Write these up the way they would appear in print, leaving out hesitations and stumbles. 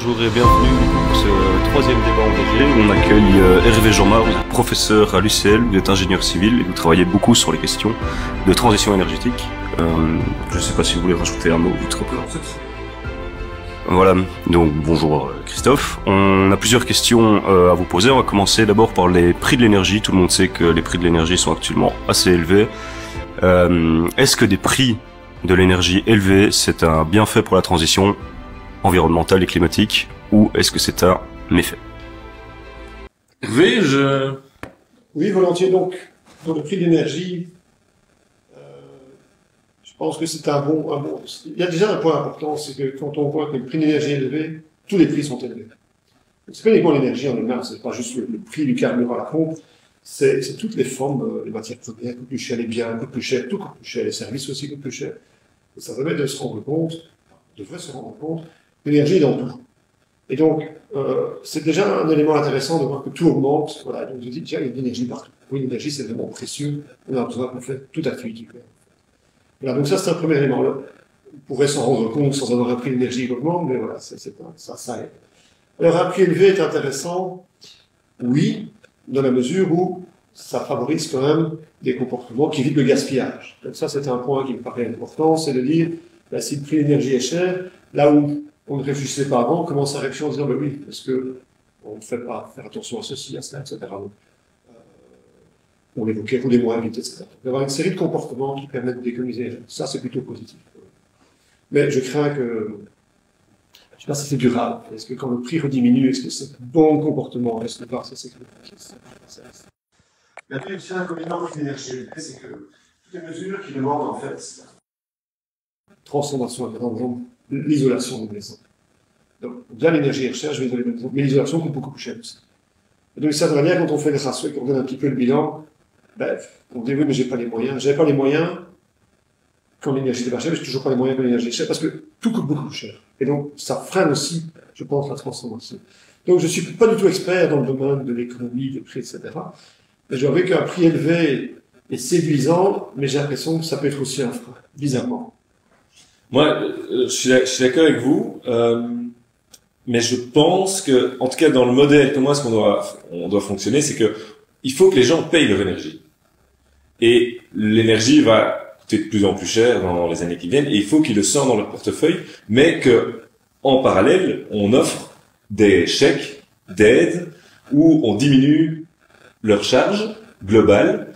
bonjour et bienvenue pour ce troisième débat engagé. On accueille Hervé Jeanmar, vous êtes professeur à l'UCL, vous êtes ingénieur civil et vous travaillez beaucoup sur les questions de transition énergétique. Je ne sais pas si vous voulez rajouter un mot, votre Voilà, donc bonjour Christophe. On a plusieurs questions à vous poser. On va commencer d'abord par les prix de l'énergie. Tout le monde sait que les prix de l'énergie sont actuellement assez élevés. Est-ce que des prix de l'énergie élevés, c'est un bienfait pour la transition environnementale et climatique, ou est-ce que c'est un méfait? Hervé, Oui, volontiers. Donc, dans le prix de l'énergie, je pense que c'est un bon... Il y a déjà un point important, c'est que quand on voit que le prix de l'énergie est élevé, tous les prix sont élevés. C'est pas uniquement l'énergie en elle-même, c'est pas juste le prix du carburant à la pompe, c'est toutes les formes, les matières premières coûtent plus cher, les biens coûtent plus cher, tout coûte plus cher, les services aussi coûtent plus cher. Et ça permet de se rendre compte, devrait se rendre compte, l'énergie est dans tout. Et donc, c'est déjà un élément intéressant de voir que tout augmente. Voilà, donc je dis, tiens, il y a de l'énergie partout. Oui, l'énergie, c'est vraiment précieux. On a besoin qu'on fait toute activité. Voilà, donc ça, c'est un premier élément. Là, on pourrait s'en rendre compte sans avoir un prix d'énergie qui augmente, mais voilà, ça aide. Alors, un prix élevé est intéressant, oui, dans la mesure où ça favorise quand même des comportements qui évitent le gaspillage. Donc ça, c'est un point qui me paraît important, c'est de dire, ben, si le prix de l'énergie est cher, là où on ne réfléchissait pas avant, on commence à réfléchir en disant, ben oui, parce que on ne fait pas faire attention à ceci, à cela, etc. Donc, on évoquait rouler moins vite, etc. Donc, avoir une série de comportements qui permettent d'économiser, ça c'est plutôt positif. Mais je crains que, je ne sais pas si c'est durable. Est-ce que quand le prix rediminue, est-ce que c'est un bon comportement reste pas, ça c'est la deuxième inconvénient de l'énergie, c'est que toutes les mesures qui demandent en fait transformation, par exemple, l'isolation des maisons. Donc, bien l'énergie est chère, je vais isoler les maisons, mais l'isolation coûte beaucoup plus cher aussi. Et donc, de cette manière, quand on fait le ratio et qu'on donne un petit peu le bilan, ben, on dit oui, mais j'ai pas les moyens. J'avais pas les moyens quand l'énergie était pas chère, mais j'ai toujours pas les moyens quand l'énergie est chère, parce que tout coûte beaucoup plus cher. Et donc, ça freine aussi, je pense, la transformation. Donc, je suis pas du tout expert dans le domaine de l'économie, des prix, etc. Mais je dois avouer qu'un prix élevé est séduisant, mais j'ai l'impression que ça peut être aussi un frein, bizarrement. moi, je suis d'accord avec vous, mais je pense que, en tout cas, dans le modèle, comment est-ce on doit fonctionner, c'est que il faut que les gens payent leur énergie. Et l'énergie va coûter de plus en plus cher dans les années qui viennent, et il faut qu'ils le sortent dans leur portefeuille, mais que, en parallèle, on offre des chèques d'aide où on diminue leur charge globale,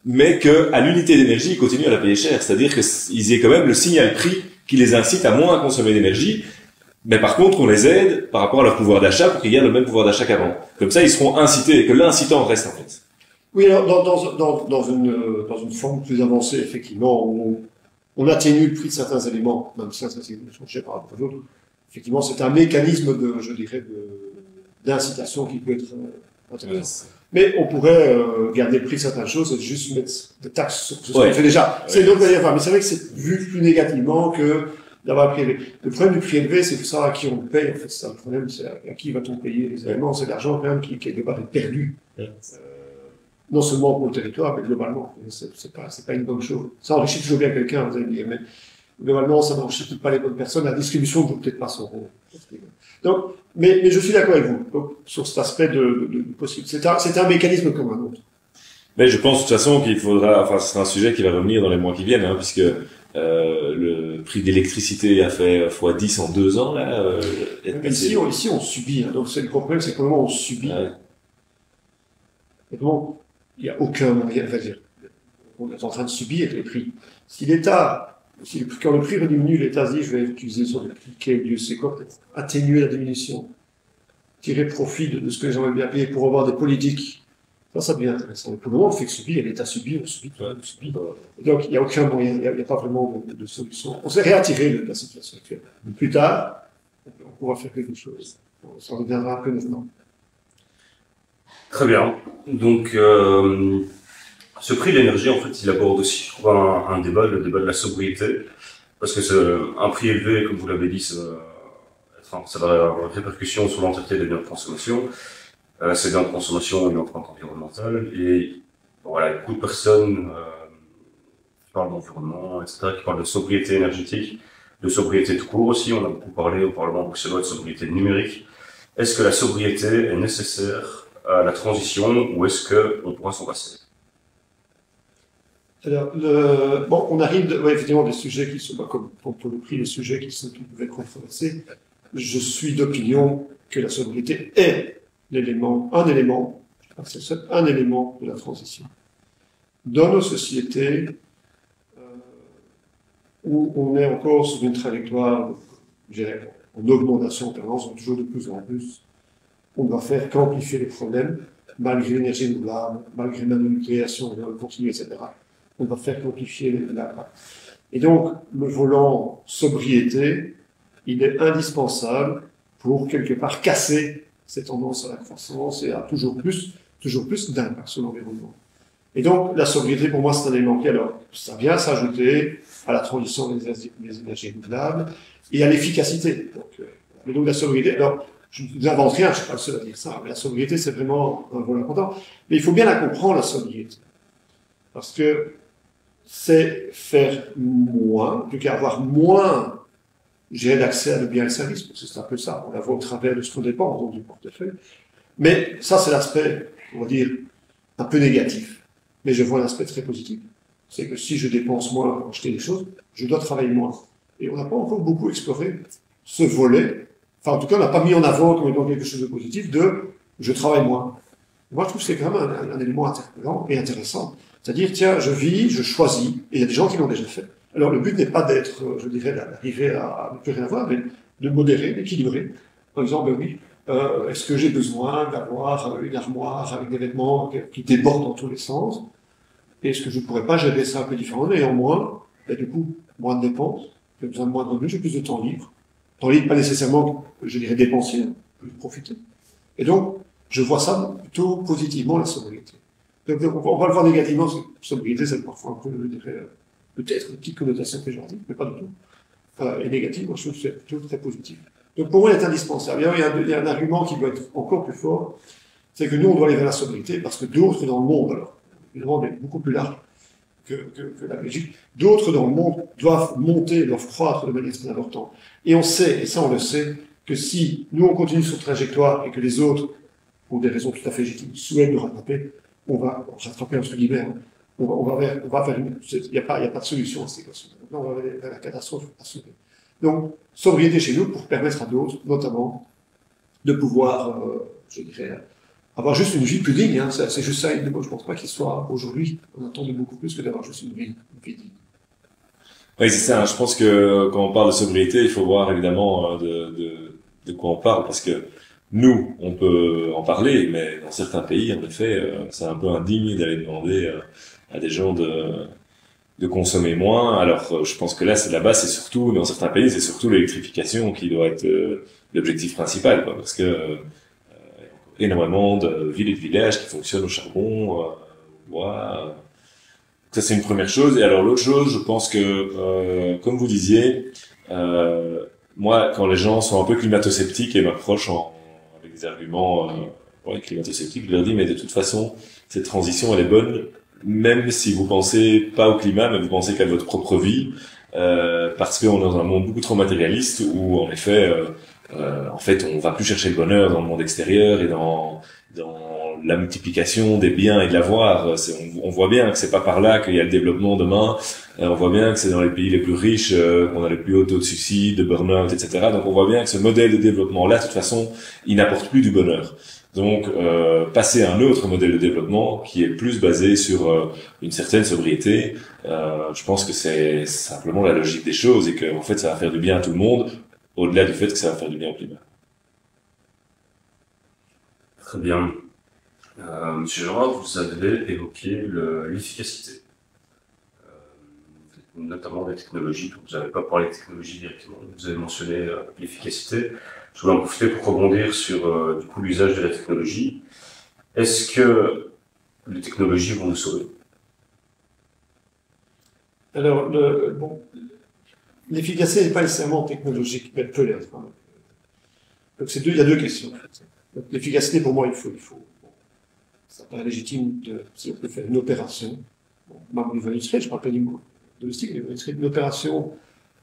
mais que à l'unité d'énergie, ils continuent à la payer cher. C'est-à-dire qu'ils aient quand même le signal prix qui les incite à moins consommer d'énergie, mais par contre, on les aide par rapport à leur pouvoir d'achat pour qu'ils gardent le même pouvoir d'achat qu'avant. Comme ça, ils seront incités, et que l'incitant reste en fait. Oui, alors dans une forme plus avancée, effectivement, on atténue le prix de certains éléments, même si certains éléments sont chers par rapport aux autres. Effectivement, c'est un mécanisme de, je dirais, d'incitation qui peut être intéressant. Mais on pourrait garder le prix de certaines choses et juste mettre des taxes sur ce qu'on fait déjà. C'est une autre manière. Mais c'est vrai que c'est vu plus négativement que d'avoir un prix élevé. Le problème du prix élevé, c'est que ça à qui on le paye. En fait, c'est ça le problème. C'est à qui va-t-on payer les éléments? C'est l'argent quand même qui quelque part est perdu. Non seulement pour le territoire, mais globalement. C'est pas une bonne chose. Ça enrichit toujours bien quelqu'un, vous allez me dire, mais globalement, ça n'enrichit pas les bonnes personnes. La distribution ne joue peut-être pas son rôle. Donc, mais je suis d'accord avec vous, donc, sur cet aspect de possible. C'est un mécanisme comme un autre. Mais je pense de toute façon qu'il faudra, enfin, ce sera un sujet qui va revenir dans les mois qui viennent, hein, puisque le prix d'électricité a fait x10 en 2 ans là. Ici, on subit. Hein, donc c'est le problème, c'est que moment on subit. Ouais. Et donc, il n'y a aucun moyen. Enfin, on est en train de subir les prix. Si l'État, quand le prix rediminue, l'État se dit, je vais utiliser sur le cliquet, Dieu sait quoi, peut-être atténuer la diminution, tirer profit de ce que les gens veulent bien payer pour avoir des politiques. Ça devient intéressant. Pour le moment, on fait que subir, l'État subit, on subit. Donc, il n'y a aucun moyen, il n'y a pas vraiment de solution. On s'est réattiré de la situation actuelle. Plus tard, on pourra faire quelque chose. Ça reviendra un peu maintenant. Très bien. Donc, ce prix de l'énergie, en fait, il aborde aussi, je trouve, un débat, le débat de la sobriété. Parce que c'est un prix élevé, comme vous l'avez dit, ça va avoir une répercussion sur l'entièreté des biens de consommation. Ces biens de consommation ont une empreinte environnementale. Et voilà, beaucoup de personnes qui parlent d'environnement, etc., qui parlent de sobriété énergétique, de sobriété tout court aussi. On a beaucoup parlé au Parlement bruxellois de sobriété numérique. Est-ce que la sobriété est nécessaire à la transition ou est-ce qu'on pourra s'en passer? Alors, bon, on arrive, ouais, effectivement, des sujets qui sont, comme pour le prix, des sujets qui peuvent être controversés. Je suis d'opinion que la sobriété est un élément, je pense que c'est un élément de la transition. Dans nos sociétés, où on est encore sur une trajectoire, je dirais, en augmentation en permanence, toujours de plus en plus, on ne va faire qu'amplifier les problèmes, malgré l'énergie renouvelable, malgré la nucléation continue, etc. On va faire qu'amplifier l'impact. Et donc, le volant sobriété, il est indispensable pour, quelque part, casser cette tendance à la croissance et à toujours plus d'impact sur l'environnement. Et donc, la sobriété, pour moi, c'est un élément qui, alors, ça vient s'ajouter à la transition des énergies renouvelables et à l'efficacité. Mais donc, la sobriété, alors, je n'invente rien, je ne suis pas le seul à dire ça, mais la sobriété, c'est vraiment un volet important. Mais il faut bien la comprendre, la sobriété. Parce que c'est faire moins, plus qu'avoir moins, j'ai l'accès à le bien et le service, parce que c'est un peu ça, on la voit au travers de ce qu'on dépense, donc du portefeuille. Mais ça, c'est l'aspect, on va dire, un peu négatif. Mais je vois l'aspect très positif. C'est que si je dépense moins pour acheter des choses, je dois travailler moins. Et on n'a pas encore beaucoup exploré ce volet. Enfin, en tout cas, on n'a pas mis en avant comme étant quelque chose de positif de je travaille moins. Moi, je trouve que c'est quand même un élément interpellant et intéressant. C'est-à-dire, tiens, je vis, je choisis, et il y a des gens qui l'ont déjà fait. Alors, le but n'est pas d'être, je dirais, d'arriver à ne plus rien avoir, mais de modérer, d'équilibrer. Par exemple, oui, est-ce que j'ai besoin d'avoir une armoire avec des vêtements qui débordent dans tous les sens? Est-ce que je ne pourrais pas gérer ça un peu différemment? Néanmoins, ben, du coup, moins de dépenses, j'ai besoin de moins de revenus, j'ai plus de temps libre. Temps libre, pas nécessairement, je dirais, dépensier, plus profiter. Et donc, je vois ça plutôt positivement, la sobriété. Donc, on va le voir négativement, parce que sobriété, c'est parfois un peu, je dirais, peut-être une petite connotation péjorative, mais pas du tout. Et négative, moi, je trouve que c'est plutôt très positif. Donc, pour moi, il est indispensable. Il y a un argument qui doit être encore plus fort, c'est que nous, on doit aller vers la sobriété, parce que d'autres dans le monde, alors, évidemment, est beaucoup plus large que la Belgique, d'autres dans le monde doivent monter, doivent croître de manière très importante. Et on sait, et ça on le sait, que si nous on continue sur trajectoire et que les autres, pour des raisons tout à fait légitimes, souhaitent nous rattraper, on va rattraper entre guillemets, on va vers il n'y a pas de solution à cette équation. On va vers la catastrophe à sauver. Donc, sobriété chez nous pour permettre à d'autres, notamment, de pouvoir, je dirais, avoir juste une vie plus digne, hein. C'est juste ça. Je ne pense pas qu'il soit aujourd'hui, on attend de beaucoup plus que d'avoir juste une vie digne. Oui, c'est ça. Je pense que quand on parle de sobriété, il faut voir évidemment de quoi on parle, parce que nous, on peut en parler, mais dans certains pays, en effet, c'est un peu indigne d'aller demander à des gens de consommer moins. Alors, je pense que là-bas, c'est surtout, dans certains pays, c'est surtout l'électrification qui doit être l'objectif principal, quoi, parce que énormément de villes et de villages qui fonctionnent au charbon, au bois. Ça, c'est une première chose. Et alors, l'autre chose, je pense que, comme vous disiez, moi, quand les gens sont un peu climato-sceptiques et m'approchent avec des arguments climato-sceptiques, je leur dis, mais de toute façon, cette transition, elle est bonne, même si vous pensez pas au climat, mais vous pensez qu'à votre propre vie, parce qu'on est dans un monde beaucoup trop matérialiste où, en effet, on va plus chercher le bonheur dans le monde extérieur et dans la multiplication des biens et de l'avoir. On voit bien que c'est pas par là qu'il y a le développement demain. On voit bien que c'est dans les pays les plus riches qu'on a les plus hauts taux de suicide, de burn-out, etc. Donc on voit bien que ce modèle de développement-là, de toute façon, il n'apporte plus du bonheur. Donc passer à un autre modèle de développement qui est plus basé sur une certaine sobriété, je pense que c'est simplement la logique des choses et que en fait ça va faire du bien à tout le monde, au-delà du fait que ça va faire du bien au climat. Très bien. Monsieur Gérard, vous avez évoqué l'efficacité, notamment des technologies. Vous n'avez pas parlé de technologie directement, vous avez mentionné l'efficacité. Je voulais en profiter pour rebondir sur du coup l'usage de la technologie. Est-ce que les technologies vont nous sauver? Alors, l'efficacité n'est pas nécessairement technologique, mais elle peut l'être. Hein. Donc il y a deux questions. En fait. L'efficacité, pour moi, il faut ça paraît légitime si on peut faire une opération, même au niveau industriel, je ne parle pas du mot domestique, mais au niveau industriel, une opération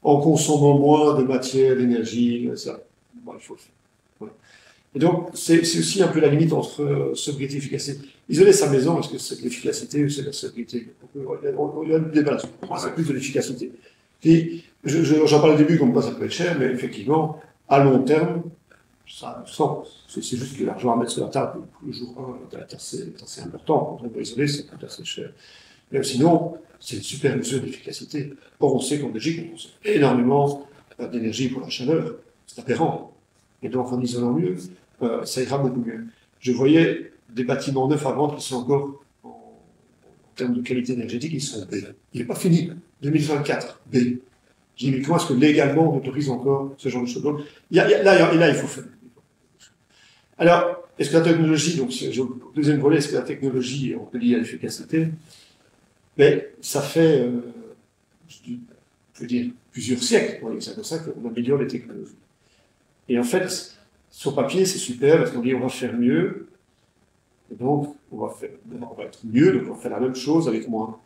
en consommant moins de matière, d'énergie, ça. Bon, il faut le faire. Voilà. Et donc, c'est aussi un peu la limite entre sobriété et efficacité. Isoler sa maison, est-ce que c'est de l'efficacité ou c'est de la sobriété? Il y a un débat là-dessus. Pour moi, c'est plus de l'efficacité. Et j'en parlais au début, comme quoi ça peut être cher, mais effectivement, à long terme, ça a du sens. C'est juste que l'argent à mettre sur la table le jour 1 est assez important. Quand on veut isoler, ça coûte assez cher. Mais sinon, c'est une super mesure d'efficacité. Or, on sait qu'en Belgique, on consomme énormément d'énergie pour la chaleur. C'est aberrant. Et donc, en isolant mieux, ça ira beaucoup mieux. Je voyais des bâtiments neufs à vendre qui sont encore, en termes de qualité énergétique, ils sont B. Il n'est pas fini. 2024, B. Je dis, mais comment est-ce que légalement on autorise encore ce genre de choses? Donc, là, il faut faire. Alors, est-ce que la technologie, donc, deuxième volet, est-ce que la technologie, on peut lier à l'efficacité? Mais ça fait, je veux dire, plusieurs siècles, c'est comme ça qu'on améliore les technologies. Et en fait, sur papier, c'est super, parce qu'on dit on va faire mieux, et donc on va être mieux, donc on va faire la même chose avec moins.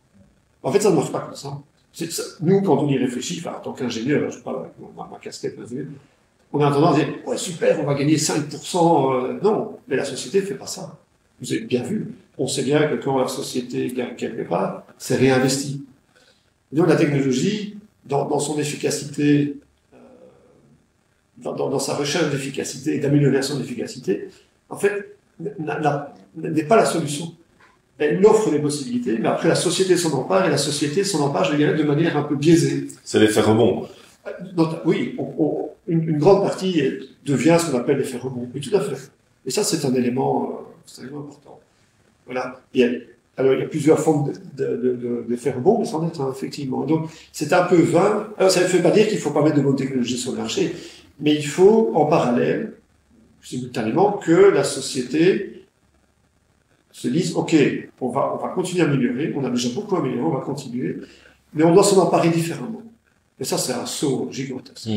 En fait, ça ne marche pas comme ça. Nous, quand on y réfléchit, enfin, en tant qu'ingénieur, je parle avec ma casquette, on a tendance à dire, ouais, super, on va gagner 5%. Non, mais la société ne fait pas ça. Vous avez bien vu. On sait bien que quand la société gagne quelque part, c'est réinvesti. Et donc la technologie, dans son efficacité, dans sa recherche d'efficacité et d'amélioration d'efficacité, en fait, n'est pas la solution. Elle offre des possibilités, mais après la société s'en empare, et la société s'en empare, je dirais, de manière un peu biaisée. C'est l'effet rebond. Donc, oui, une grande partie devient ce qu'on appelle l'effet rebond. Oui, tout à fait. Et ça, c'est un élément important. Voilà. Alors, il y a plusieurs formes d'effet rebond, mais c'en est un, effectivement. Donc, c'est un peu vain. Alors, ça ne veut pas dire qu'il ne faut pas mettre de bonnes technologies sur le marché, mais il faut, en parallèle, simultanément, que la société se dise, OK, on va continuer à améliorer, on a déjà beaucoup amélioré, on va continuer, mais on doit s'en emparer différemment. Et ça, c'est un saut gigantesque.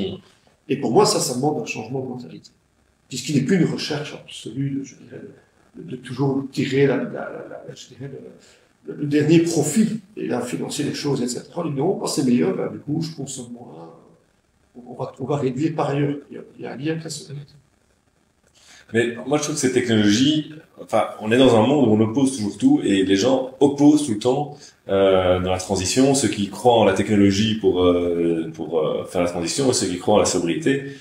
Et pour moi, ça demande un changement de mentalité. Puisqu'il n'est plus une recherche absolue, je dirais, de toujours tirer le dernier profit et là, financer les choses, etc. On dit non, quand c'est meilleur, ben, du coup, je consomme moins, on va réduire par ailleurs. Il y a un lien avec la société. Mais moi, je trouve que ces technologies, enfin, on est dans un monde où on oppose toujours tout et les gens opposent tout le temps dans la transition, ceux qui croient en la technologie pour faire la transition et ceux qui croient en la sobriété.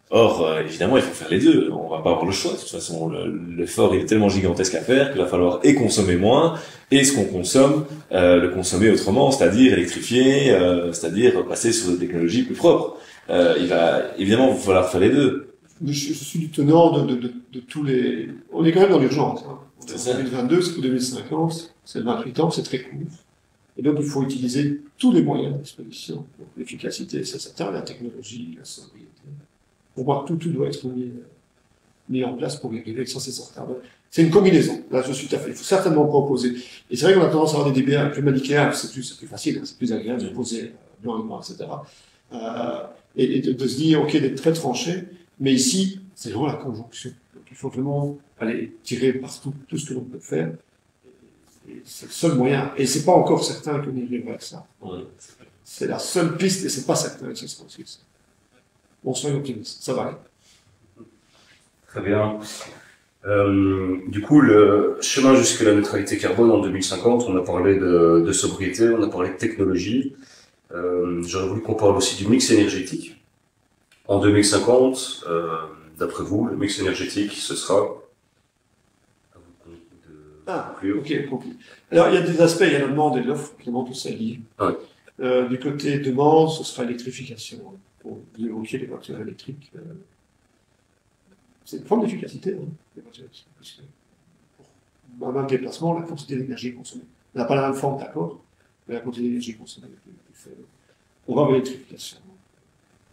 Or, évidemment, il faut faire les deux. On va pas avoir le choix. De toute façon, l'effort il est tellement gigantesque à faire qu'il va falloir et consommer moins et ce qu'on consomme, le consommer autrement, c'est-à-dire électrifier, c'est-à-dire passer sur des technologies plus propres. Il va évidemment falloir faire les deux. Je suis du tenant de tous les... On est quand même dans l'urgence. Hein. C'est 2022, c'est pour 2050, c'est 28 ans, c'est très court. Et donc, il faut utiliser tous les moyens à disposition. Donc, l'efficacité, c'est certain, la technologie, la sobriété. Pour moi, tout doit être mis en place pour y arriver, ça c'est certain. C'est une combinaison. Là, je suis tout à fait. Il faut certainement pas opposer. Et c'est vrai qu'on a tendance à avoir des débats plus manichéens, c'est plus facile, c'est plus agréable d'opposer blanc et noir, etc. Et de se dire, OK, d'être très tranché, mais ici, c'est vraiment la conjonction. Donc, il faut vraiment aller tirer partout tout ce que l'on peut faire. Et c'est le seul moyen. Et c'est pas encore certain qu'on y arrivera avec ça. Ouais. C'est la seule piste, et c'est pas certain que ce sera possible. Bon, soyons optimistes, ça va aller. Très bien. Du coup, le chemin jusqu'à la neutralité carbone en 2050, on a parlé de sobriété, on a parlé de technologie. J'aurais voulu qu'on parle aussi du mix énergétique. En 2050, d'après vous, le mix énergétique, ce sera... Ok, compris. Alors, il y a des aspects, il y a la demande et l'offre, évidemment, tout ça est lié. Ouais. Du côté demande, ce sera l'électrification. Pour évoquer les voitures électriques, c'est une forme d'efficacité, hein, les voitures électriques. Parce que pour un même déplacement, la quantité d'énergie consommée. On n'a pas la même forme, d'accord, mais la quantité d'énergie consommée est plus faible. On va vers l'électrification.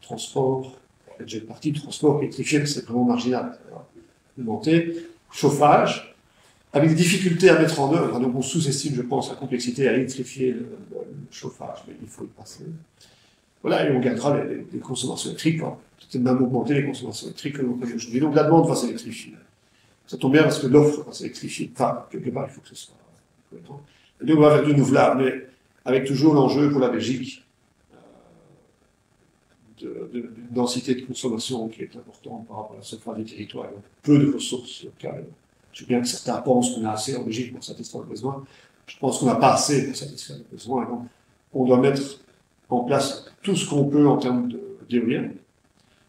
Transport, la deuxième partie, transport électrifié, c'est vraiment marginal. Ça va augmenter. Chauffage, avec des difficultés à mettre en œuvre, donc on sous-estime, je pense, la complexité à électrifier le chauffage, mais il faut y passer. Voilà, et on gardera les consommations électriques, peut-être même augmenter les consommations électriques que l'on connaît aujourd'hui. Donc la demande va s'électrifier. Ça tombe bien parce que l'offre va s'électrifier. Enfin, quelque part, il faut que ce soit cohérent. Et donc on va vers du renouvelable, mais avec toujours l'enjeu pour la Belgique d'une densité de consommation qui est importante par rapport à la surface des territoires, donc peu de ressources locales. Je sais bien que certains pensent qu'on a assez en Belgique pour satisfaire le besoin. Je pense qu'on n'a pas assez pour satisfaire le besoin. Donc, on doit mettre en place tout ce qu'on peut en termes d'éolien.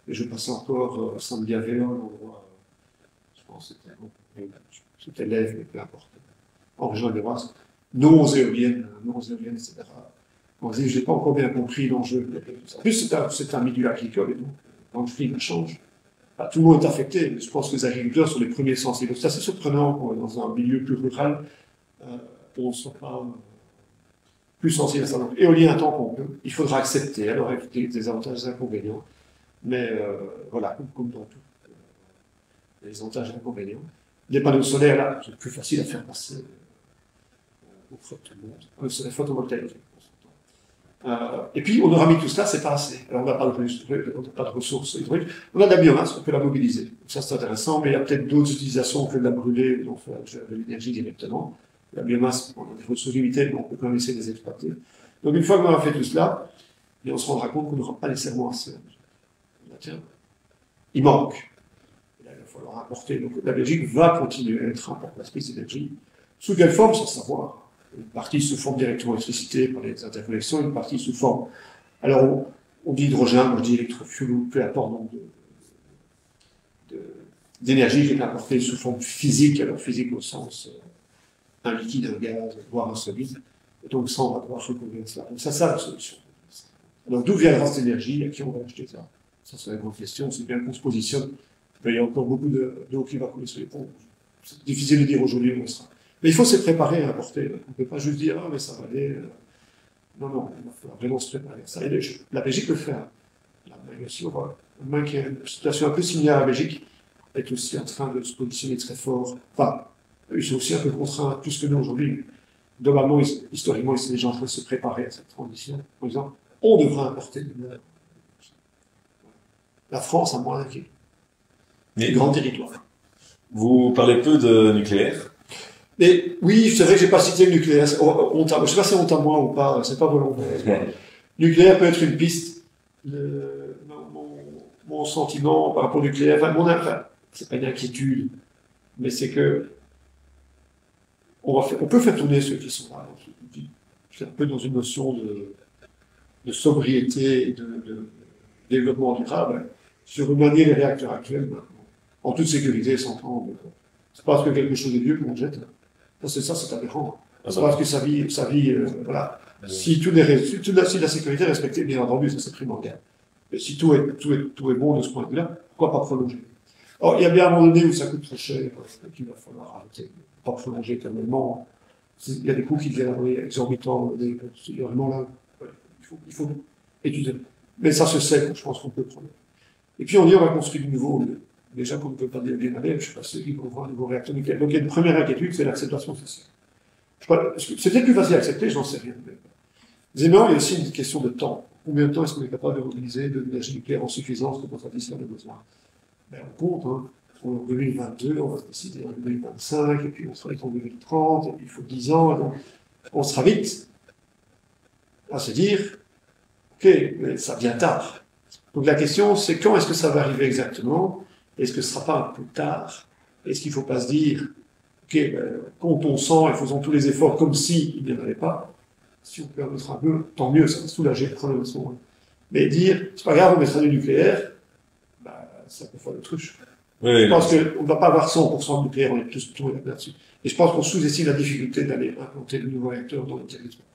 Et je passais encore samedi à Vélo, l'endroit, je pense que c'était l'Ève, mais peu importe, en région alvéroise, non éoliennes, etc. On dit, je n'ai pas encore bien compris l'enjeu. En plus, c'est un milieu agricole, et donc, quand le climat change, tout le monde est affecté, mais je pense que les agriculteurs sont les premiers sensibles. C'est assez surprenant qu'on est dans un milieu plus rural, on ne soit pas plus sensible à ça. Donc, éolien tant qu'on peut, il faudra accepter, alors avec des avantages et des inconvénients, mais voilà, comme dans tout, les avantages et les inconvénients. Les panneaux solaires, là, c'est plus facile à faire passer au photovoltaïque. Et puis, on aura mis tout cela, c'est pas assez. Alors, on n'a pas de ressources hydrauliques. On a de la biomasse, on peut la mobiliser. Donc, ça, c'est intéressant, mais il y a peut-être d'autres utilisations que de la brûler, donc faire de l'énergie directement. La biomasse, on a des ressources limitées, mais on peut quand même essayer de les exploiter. Donc, une fois qu'on aura fait tout cela, et on se rendra compte qu'on n'aura pas nécessairement assez. Il manque. Et là, il va falloir apporter. Donc, la Belgique va continuer à être un porte-esprit d'énergie. Sous quelle forme, sans savoir. Une partie sous forme directement d'électricité par les interconnexions, une partie sous forme. Alors, on dit hydrogène, moi je dis électrofuel, ou peu importe, donc d'énergie qui est apportée sous forme physique, alors physique au sens un liquide, un gaz, voire un solide. Et donc, ça, on va devoir recouvrir cela. Donc, ça, c'est la solution. Alors, d'où viendra cette énergie? À qui on va acheter ça? Ça, c'est la grande question. C'est bien qu'on se positionne. Il y a encore beaucoup d'eau qui va couler sur les ponts. C'est difficile de dire aujourd'hui où on sera. Mais il faut se préparer à importer. On ne peut pas juste dire, ah, mais ça va aller. Non, non, il va falloir vraiment se préparer. Ça, la Belgique le fait. L'Allemagne aussi, l'Allemagne qui a une situation un peu similaire à la Belgique, est aussi en train de se positionner très fort. Enfin, ils sont aussi un peu contraints, plus que nous aujourd'hui. Globalement, historiquement, ils sont déjà en train de se préparer à cette transition. En disant, on devra importer de l'eau. La France a moins d'inquiétude. Mais grand territoire. Vous parlez peu de nucléaire. Mais oui, c'est vrai que j'ai pas cité le nucléaire. Je sais pas si c'est honte à moi ou pas, c'est pas volontaire. Nucléaire peut être une piste. Mon sentiment par rapport au nucléaire, c'est pas une inquiétude, mais c'est que on peut faire tourner ceux qui sont là. C'est un peu dans une notion de sobriété et de développement durable sur remanier les réacteurs actuels en toute sécurité, sans prendre. C'est pas parce que quelque chose est vieux qu'on le jette. Ça, c'est aberrant. C'est parce que sa vie, voilà. Si la sécurité est respectée, bien entendu, ça c'est primordial. Mais si tout est bon de ce point de vue-là, pourquoi pas prolonger? Or, il y a bien un moment donné où ça coûte trop cher, qu'il va falloir arrêter. Pas prolonger éternellement. Il y a des coûts qui deviennent exorbitants. Il y a vraiment là, il faut étudier. Mais ça se sait, je pense qu'on peut prendre. Et puis on dit on va construire du nouveau. Déjà qu'on ne peut pas démarrer, je ne suis pas sûr qu'ils vont voir un nouveau réacteur nucléaire. Donc il y a une première inquiétude, c'est l'acceptation sociale. C'est peut-être plus facile à accepter, j'en sais rien. Deuxièmement, il y a aussi une question de temps. Combien de temps est-ce qu'on est capable de mobiliser de l'énergie nucléaire en suffisance pour satisfaire les besoins? On compte, hein. En 2022, on va se décider en 2025, et puis on sera en 2030, et puis il faut 10 ans, et donc on sera vite à se dire, ok, mais ça vient tard. Donc la question, c'est quand est-ce que ça va arriver exactement? Est-ce que ce ne sera pas un peu tard? Est-ce qu'il ne faut pas se dire, ok, comptons 100 et faisons tous les efforts comme s'il n'y en avait pas? Si on peut en mettre un peu, tant mieux, ça va soulager le problème à ce moment-là. Mais dire, c'est pas grave, on mettra du nucléaire, ça peut faire l'autruche. Oui, je pense qu'on ne va pas avoir 100% de nucléaire, on est tous là-dessus. Et je pense qu'on sous-estime la difficulté d'aller implanter de nouveaux réacteurs dans le territoire.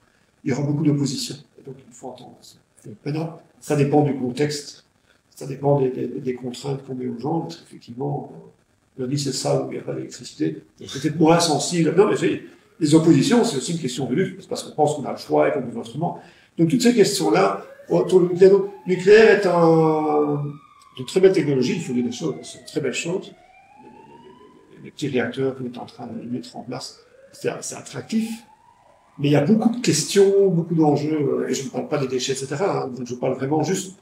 Il y aura beaucoup d'opposition, donc il faut entendre ça. Maintenant, ça dépend du contexte, ça dépend des contraintes qu'on met aux gens, parce qu'effectivement, on dit c'est ça où il n'y a pas d'électricité, peut-être moins sensible. Non, mais les oppositions, c'est aussi une question de lutte, parce qu'on pense qu'on a le choix et qu'on veut autrement. Donc toutes ces questions-là, le nucléaire est une très belle technologie, il faut dire des choses, c'est une très belle chose. Les petits réacteurs qu'on est en train de mettre en place, c'est attractif. Mais il y a beaucoup de questions, beaucoup d'enjeux, et je ne parle pas des déchets, etc. Donc je parle vraiment juste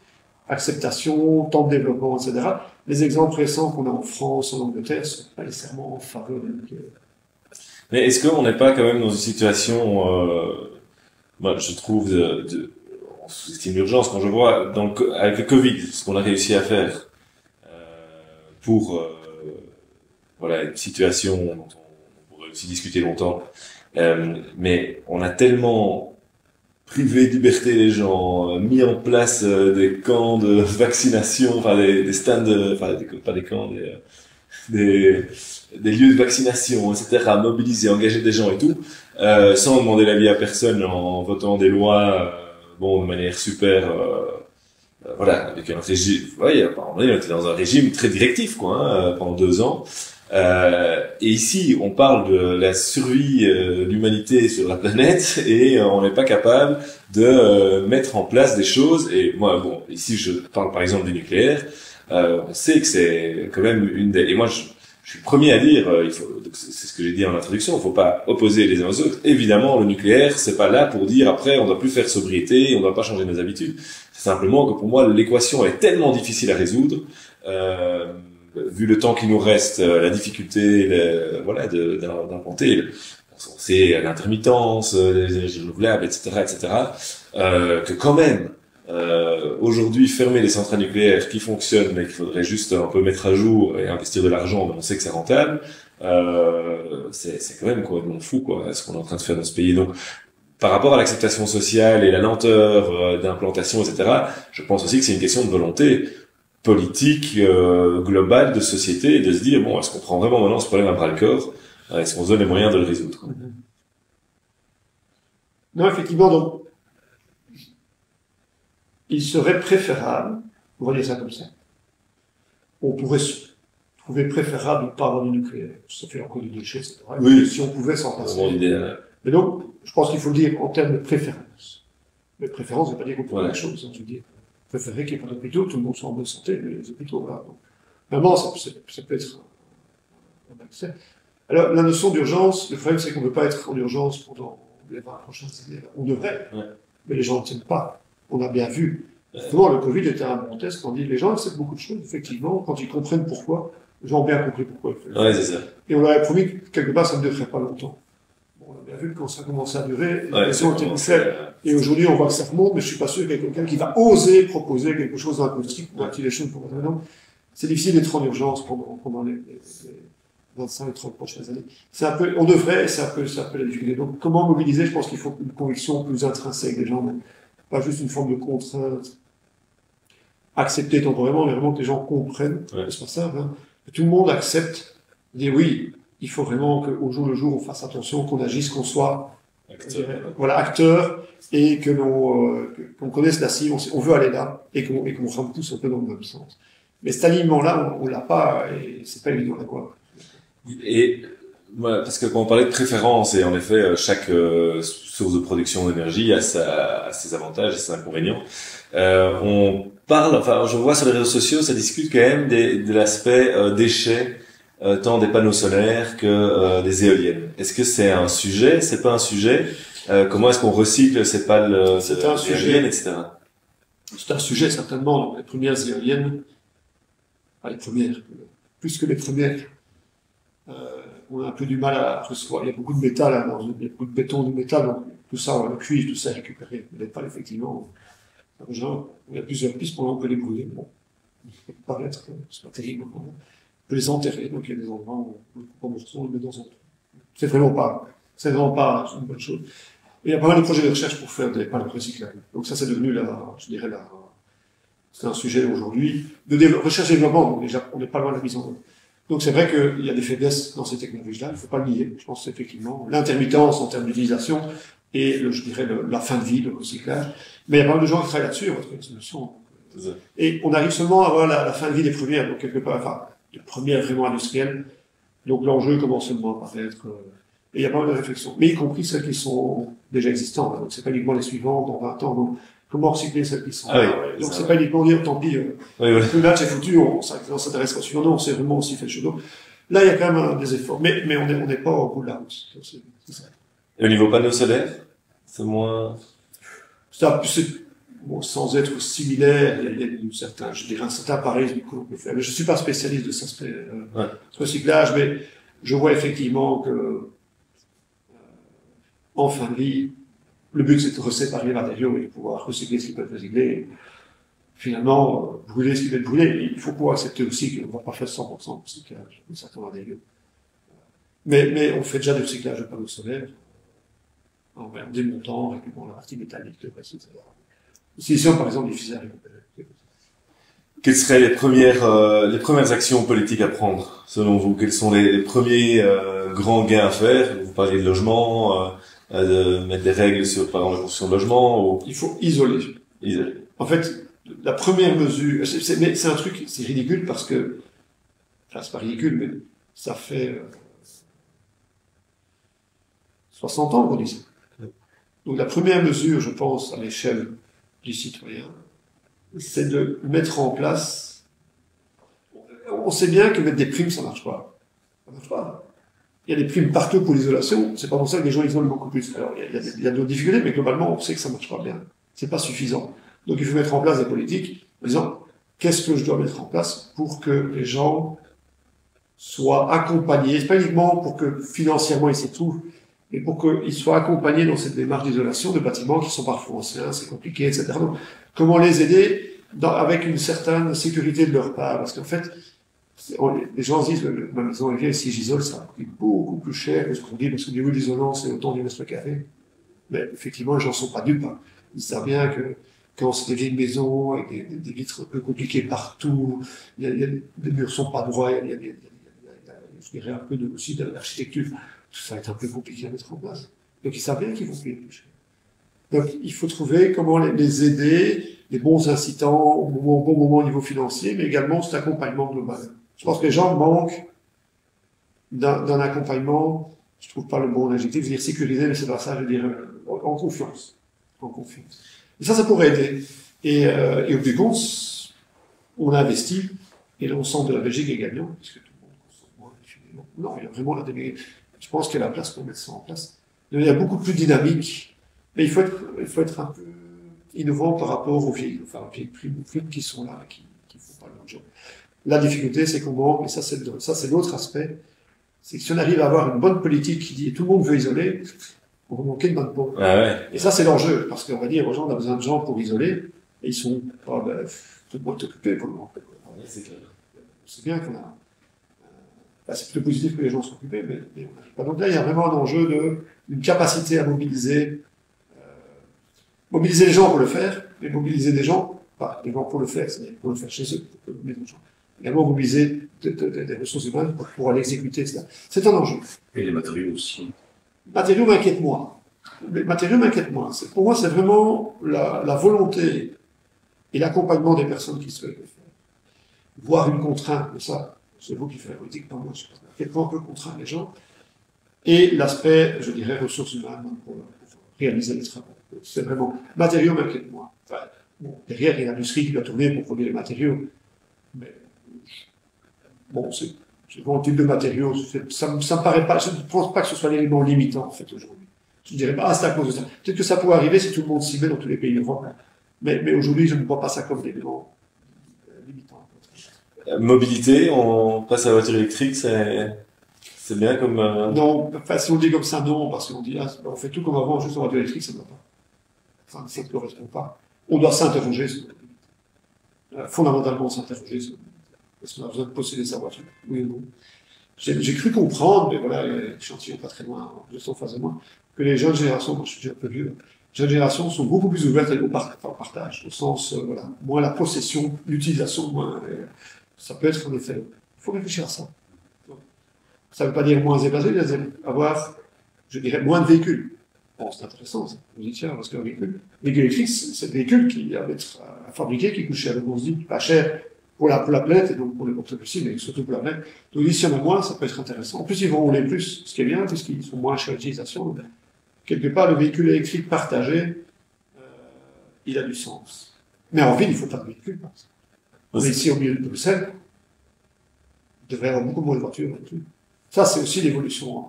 acceptation, temps de développement, etc. Les exemples récents qu'on a en France, en Angleterre, ne sont pas nécessairement en faveur du nucléaire. Mais est-ce qu'on n'est pas quand même dans une situation, je trouve, on sous-estime l'urgence. Quand je vois avec le Covid, ce qu'on a réussi à faire pour voilà une situation dont on pourrait aussi discuter longtemps, mais on a tellement privé de liberté les gens, mis en place des camps de vaccination, enfin des stands, pas des camps, des lieux de vaccination, etc., mobiliser, engager des gens et tout, sans demander l'avis à personne, en votant des lois, bon, de manière super, voilà, avec un régime, ouais, apparemment, on était dans un régime très directif, quoi, hein, pendant 2 ans. Et ici, on parle de la survie de l'humanité sur la planète et on n'est pas capable de mettre en place des choses. Et moi, bon, ici, je parle par exemple du nucléaire. On sait que c'est quand même une des... Et moi, je suis le premier à dire, c'est ce que j'ai dit en introduction, il faut pas opposer les uns aux autres. Évidemment, le nucléaire, c'est pas là pour dire après, on doit plus faire sobriété, on doit pas changer nos habitudes. C'est simplement que pour moi, l'équation est tellement difficile à résoudre. Vu le temps qui nous reste, la difficulté, voilà, d'implanter, on sait l'intermittence, les énergies renouvelables, etc., que quand même, aujourd'hui, fermer les centrales nucléaires qui fonctionnent, mais qu'il faudrait juste un peu mettre à jour et investir de l'argent, mais on sait que c'est rentable, c'est quand même complètement fou, quoi, ce qu'on est en train de faire dans ce pays. Donc, par rapport à l'acceptation sociale et la lenteur d'implantation, etc., je pense aussi que c'est une question de volonté politique globale de société et de se dire, bon, est-ce qu'on prend vraiment maintenant ce problème à bras-le-corps, est-ce qu'on se donne les moyens de le résoudre, quoi. Non, effectivement, donc, il serait préférable, on va dire ça comme ça, on pourrait trouver préférable de ne pas avoir du nucléaire, ça fait encore du déchet, etc. Oui. Si on pouvait s'en passer. Idéal. Mais donc, je pense qu'il faut le dire en termes de préférence. Mais préférence, ça ne veut pas dire qu'on peut faire la chose, hein, je veux dire. Préférer qu'il n'y ait pas d'hôpitaux, tout le monde soit en bonne santé, mais les hôpitaux, voilà. Donc, vraiment, ça peut être un accès. Alors, la notion d'urgence, le problème, c'est qu'on ne veut pas être en urgence pendant les 20 prochaines années. On devrait, mais les gens ne tiennent pas. On a bien vu. Justement, le Covid était un bon test. On dit les gens acceptent beaucoup de choses, effectivement, quand ils comprennent pourquoi. Les gens ont bien compris pourquoi ils faisaient. Ouais, c'est ça. Et on leur avait promis que quelque part, ça ne durerait pas longtemps. Bon, on a bien vu que quand ça commence à durer, les pressions étaient plus faibles. Et aujourd'hui, on voit que ça remonte, mais je suis pas sûr qu'il y ait quelqu'un qui va oser proposer quelque chose d'un politique pour activer les choses pour maintenant. C'est difficile d'être en urgence pendant les 25 et 30 prochaines années. C'est un peu, on devrait, c'est un peu la difficulté. Donc, comment mobiliser? Je pense qu'il faut une conviction plus intrinsèque des gens, mais pas juste une forme de contrainte acceptée temporairement, mais vraiment que les gens comprennent. C'est pas ça, hein. Que tout le monde accepte, dire oui, il faut vraiment qu'au jour le jour, on fasse attention, qu'on agisse, qu'on soit acteur, et que qu'on connaisse la cible, on veut aller là, et qu'on rame tous un peu dans le même sens. Mais cet alignement-là, on l'a pas, et c'est pas évident d'avoir. Et voilà, parce que quand on parlait de préférence, et en effet, chaque source de production d'énergie a ses avantages et ses inconvénients. On parle, enfin, je vois sur les réseaux sociaux, ça discute quand même de l'aspect déchets, tant des panneaux solaires que des éoliennes. Est-ce que c'est un sujet? C'est pas un sujet? Comment est-ce qu'on recycle ces pannes éoliennes, etc. C'est un sujet, certainement. Donc, les premières éoliennes, les premières, plus que les premières, on a un peu du mal à recevoir. Il y a beaucoup de métal, il y a beaucoup de béton, de métal, donc tout ça, le cuivre, tout ça est récupéré. Mais les pales, effectivement, genre, il y a plusieurs pistes pour on peut les brûler. Bon, ça peut paraître, c'est pas terrible. On peut les enterrer, donc il y a des endroits où on coupe en morceaux, on le met dans un trou. C'est vraiment pas une bonne chose. Et il y a pas mal de projets de recherche pour faire des pales recyclables. Donc ça, c'est devenu c'est un sujet aujourd'hui de recherche et développement. Donc déjà, on n'est pas loin de la mise en œuvre. Donc c'est vrai qu'il y a des faiblesses dans ces technologies-là, il ne faut pas le nier. Je pense effectivement l'intermittence en termes d'utilisation et la fin de vie, le recyclage. Mais il y a pas mal de gens qui travaillent là-dessus, votre solution. Et on arrive seulement à avoir la fin de vie des premières, donc quelque part, enfin, des premières vraiment industrielles. Donc l'enjeu commence seulement à apparaître. Et il y a pas mal de réflexions, mais y compris celles qui sont déjà existantes. Hein. Donc c'est pas uniquement les suivantes dans 20 ans. Donc, comment recycler celles qui sont là. Donc c'est pas uniquement dire tant pis, le match est foutu, on s'intéresse pas suivant, non, on s'est vraiment aussi fait le cheveu. Là, il y a quand même des efforts, mais on n'est pas au bout de la route. C'est ça. Et au niveau panneaux solaires, c'est moins... Bon, sans être similaire, il y a un certain pareil du coup qu'on peut faire. Mais je suis pas spécialiste de cet aspect recyclage, mais je vois effectivement que en fin de vie, Le but, c'est de séparer les matériaux et de pouvoir recycler ce qui peut être recyclé. Finalement, brûler ce qui peut être brûlé. Il faut pouvoir accepter aussi qu'on ne va pas faire 100% de recyclage de certains matériaux. Mais on fait déjà du recyclage de panneaux solaires, en démontant, en récupérant la partie métallique, le reste, etc. Si sont, par exemple, difficiles à récupérer. Quelles seraient les premières actions politiques à prendre, selon vous? Quels sont les premiers grands gains à faire? Vous parliez de logement, de mettre des règles sur, par exemple, la construction de logement, ou... Il faut isoler. En fait, la première mesure, c'est un truc, c'est ridicule parce que, enfin, c'est pas ridicule, mais ça fait 60 ans qu'on dit ça. Donc la première mesure, je pense, à l'échelle du citoyen, c'est de mettre en place. On sait bien que mettre des primes, ça marche pas. Ça marche pas. Il y a des primes partout pour l'isolation. C'est pas pour ça que les gens isolent beaucoup plus. Alors, il y a d'autres difficultés, mais globalement, on sait que ça marche pas bien. C'est pas suffisant. Donc, il faut mettre en place des politiques en disant, qu'est-ce que je dois mettre en place pour que les gens soient accompagnés. C'est pas uniquement pour que financièrement ils s'y trouvent, mais pour qu'ils soient accompagnés dans cette démarche d'isolation de bâtiments qui sont parfois anciens, c'est compliqué, etc. Donc, comment les aider avec une certaine sécurité de leur part? Parce qu'en fait, les gens se disent que ma maison est vieille, si j'isole, ça coûte beaucoup plus cher que ce qu'on dit, parce que du niveau de l'isolant, c'est autant du mètre carré. Mais effectivement, les gens ne sont pas dupes. Hein. Ils savent bien que quand c'est des vieilles maisons, avec des vitres un peu compliquées partout, les murs sont pas droits, je dirais un peu aussi de l'architecture, tout ça va être un peu compliqué à mettre en place. Donc ils savent bien qu'ils vont payer plus cher. Donc il faut trouver comment les aider, les bons incitants au bon moment au niveau financier, mais également cet accompagnement global. Je pense que les gens manquent d'un accompagnement, je trouve pas le bon adjectif, je veux dire sécurisé, mais c'est pas ça, je veux dire en confiance. En confiance. Et ça pourrait aider. Et au bout du compte, on a investi, et l'ensemble de la Belgique est gagnant, puisque tout le monde consomme moins. Non, il y a vraiment la déléguée. Je pense qu'il y a la place pour mettre ça en place. Il y a beaucoup plus dynamique, mais il faut être un peu innovant par rapport aux vieilles primes qui sont là, qui font pas leur job. La difficulté, c'est comment, et ça c'est l'autre aspect, c'est que si on arrive à avoir une bonne politique qui dit tout le monde veut isoler, on va manquer de bonne peau. Ah ouais. Et ça c'est l'enjeu, parce qu'on va dire aux gens, on a besoin de gens pour isoler, et ils sont pas, tout le monde est occupé pour le moment. C'est clair. C'est bien qu'on a, c'est plutôt positif que les gens soient occupés, mais on n'arrive pas. Donc là, il y a vraiment un enjeu d'une capacité à mobiliser les gens pour le faire, mais mobiliser des gens, pas des gens pour le faire, c'est-à-dire pour le faire chez eux, pour le mettre aux gens. Également mobiliser des ressources humaines pour pouvoir l'exécuter, etc. C'est un enjeu. Et les matériaux aussi. Les matériaux m'inquiètent moins. Les matériaux m'inquiètent moins. Pour moi, c'est vraiment la volonté et l'accompagnement des personnes qui souhaitent le faire. Voire une contrainte, mais ça, c'est vous qui faites la politique, pas moi. Je sais pas. À quel point on peut contraindre les gens. Et l'aspect, je dirais, ressources humaines pour réaliser les travaux. C'est vraiment, matériaux m'inquiètent moins. Enfin, bon, derrière, il y a l'industrie qui doit tourner pour produire les matériaux. Mais, bon, c'est bon type de matériaux. Ça me paraît pas, je ne pense pas que ce soit l'élément limitant, en fait, aujourd'hui. Je ne dirais pas, c'est à cause de ça. Peut-être que ça pourrait arriver si tout le monde s'y met dans tous les pays d'Europe. Mais aujourd'hui, je ne vois pas ça comme l'élément limitant. Mobilité, on passe à la voiture électrique, c'est bien comme... Non, enfin, si on dit comme ça, non, parce qu'on dit, on fait tout comme avant, juste en voiture électrique, ça ne va pas. Enfin, ça ne correspond pas. On doit s'interroger sur fondamentalement s'interroger sur est-ce qu'on a besoin de posséder sa voiture, oui ou non. J'ai cru comprendre, mais voilà, les chantiers pas très loin, juste en face de moi, que les jeunes générations, moi je suis déjà un peu vieux, les jeunes générations sont beaucoup plus ouvertes au partage, au sens, voilà, moins la possession, l'utilisation, moins, ça peut être en effet, il faut réfléchir à ça. Ça ne veut pas dire moins épaissé, avoir, je dirais, moins de véhicules. Bon, c'est intéressant, ça. On dit, tiens, parce qu'un véhicule électrique, c'est un véhicule qui va être à fabriquer, qui coûte cher. Donc on se dit, pas cher pour la planète, et donc pour les porteurs aussi, mais surtout pour la planète. Donc ici, il y en a moins, ça peut être intéressant. En plus, ils vont rouler plus, ce qui est bien, puisqu'ils sont moins chers à l'utilisation. Quelque part, le véhicule électrique partagé, il a du sens. Mais en ville, il ne faut pas de véhicule, par exemple. On est ici au milieu de Bruxelles, il devrait y avoir beaucoup moins de voitures et tout. Ça, c'est aussi l'évolution.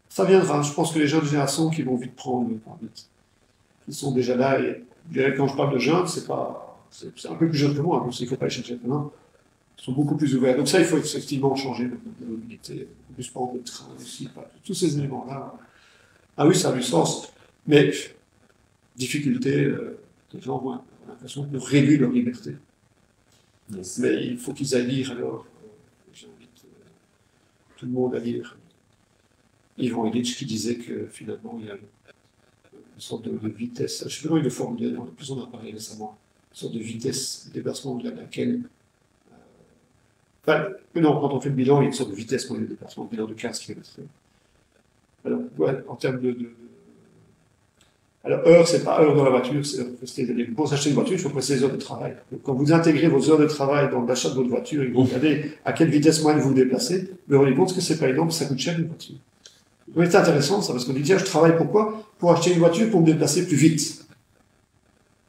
Ça viendra. Je pense que les jeunes générations qui vont vite prendre, ils sont déjà là. Et quand je parle de jeunes, c'est un peu plus jeune que moi. Donc, il ne faut pas les chercher maintenant. Ils sont beaucoup plus ouverts. Donc ça, il faut effectivement changer de mobilité, plus prendre le train aussi. Tous ces éléments-là. Ah oui, ça a du sens. Mais, difficulté, les gens ont l'impression de réduire leur liberté. Yes. Mais il faut qu'ils aillent lire alors. J'invite tout le monde à lire Ivan Illich qui disait que finalement il y a une sorte de vitesse. Je ne sais pas comment il le formulait, on a plus en a parlé récemment. Une sorte de vitesse de déplacement de laquelle. Enfin, non, quand on fait le bilan, il y a une sorte de vitesse pour le déplacement, le bilan de 15 km. Alors, ouais, en termes alors, heure, c'est pas heure dans la voiture, pour s'acheter une voiture, il faut presser les heures de travail. Donc, quand vous intégrez vos heures de travail dans l'achat de votre voiture et que vous regardez à quelle vitesse moyenne vous vous déplacez, vous vous rendez compte que c'est pas énorme, ça coûte cher une voiture. Donc, c'est intéressant, ça, parce qu'on dit, tiens, je travaille pourquoi? Pour acheter une voiture pour me déplacer plus vite.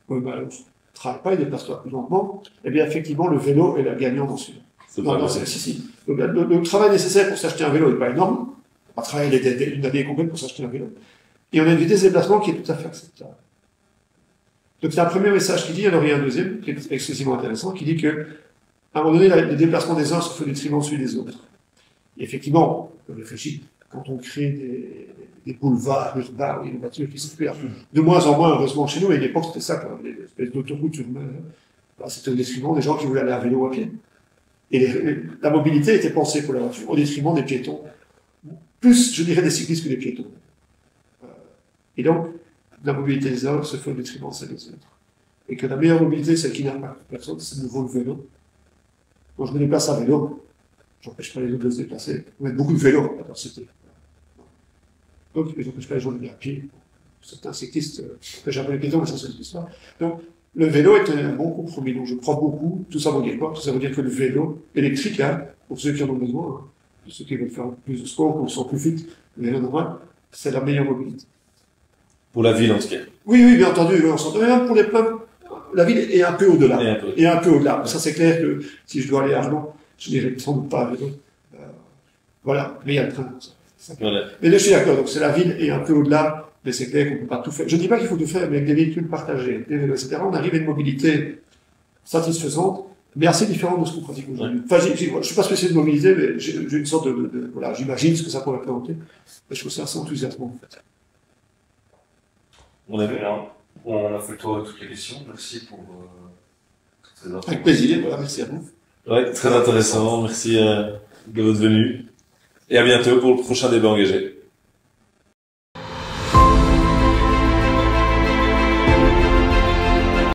Oui, ben, alors, ne travaille pas et déplace-toi plus lentement. Eh bien, effectivement, le vélo est la gagnante dans celui-là. Non, si. Donc, le travail nécessaire pour s'acheter un vélo n'est pas énorme. On va travailler une année complète pour s'acheter un vélo. Et on a une vitesse de déplacement qui est tout à fait acceptable. Donc c'est un premier message qui dit, alors il y a un deuxième, qui est excessivement intéressant, qui dit que, à un moment donné, le déplacement des uns se fait au détriment de celui des autres. Et effectivement, on réfléchit, quand on crée des boulevards urbains, les voitures qui circulent de moins en moins, heureusement chez nous, à une époque c'était ça, quand même, les espèces d'autoroutes urbaines, c'était au détriment des gens qui voulaient aller à vélo à pied. Et la mobilité était pensée pour la voiture, au détriment des piétons. Plus, je dirais, des cyclistes que des piétons. Et donc, la mobilité des uns se fait au détriment de celle des autres. Et que la meilleure mobilité, celle qui n'a pas personne, c'est de nouveau le vélo. Quand je me déplace à vélo, j'empêche pas les autres de se déplacer. On met beaucoup de vélos à la cité. Donc, j'empêche pas les gens de venir à pied. Certains cyclistes n'empêchent jamais les piétons, mais ça, c'est une histoire. Donc, le vélo est un bon compromis. Donc, je crois beaucoup. Tout ça veut dire quoi? Tout ça veut dire que le vélo électrique, hein, pour ceux qui en ont besoin, hein, pour ceux qui veulent faire plus de sport, qui sont plus fit, le vélo normal, c'est la meilleure mobilité. Pour la ville, en tout cas. Oui, bien entendu, on s'entend. Même pour les peuples, la ville est un peu au-delà. Et un peu au-delà. Ça, c'est clair que si je dois aller à Arlon, je n'irai sans doute pas à vélo. Voilà. Mais il y a le train. Voilà. Mais là, je suis d'accord. Donc, c'est la ville et un peu au-delà. Mais c'est clair qu'on ne peut pas tout faire. Je ne dis pas qu'il faut tout faire, mais avec des véhicules partagés, des vélos, etc., on arrive à une mobilité satisfaisante, mais assez différente de ce qu'on pratique aujourd'hui. Enfin, je ne suis pas spécialiste de mobilité, mais j'ai une sorte voilà, j'imagine ce que ça pourrait représenter. Et je trouve ça assez enthousiasmant, en fait. On a fait le tour de toutes les questions. Merci pour toutes ces infos. Avec plaisir, voilà, merci à vous. Ouais, très intéressant. Merci de votre venue. Et à bientôt pour le prochain débat engagé.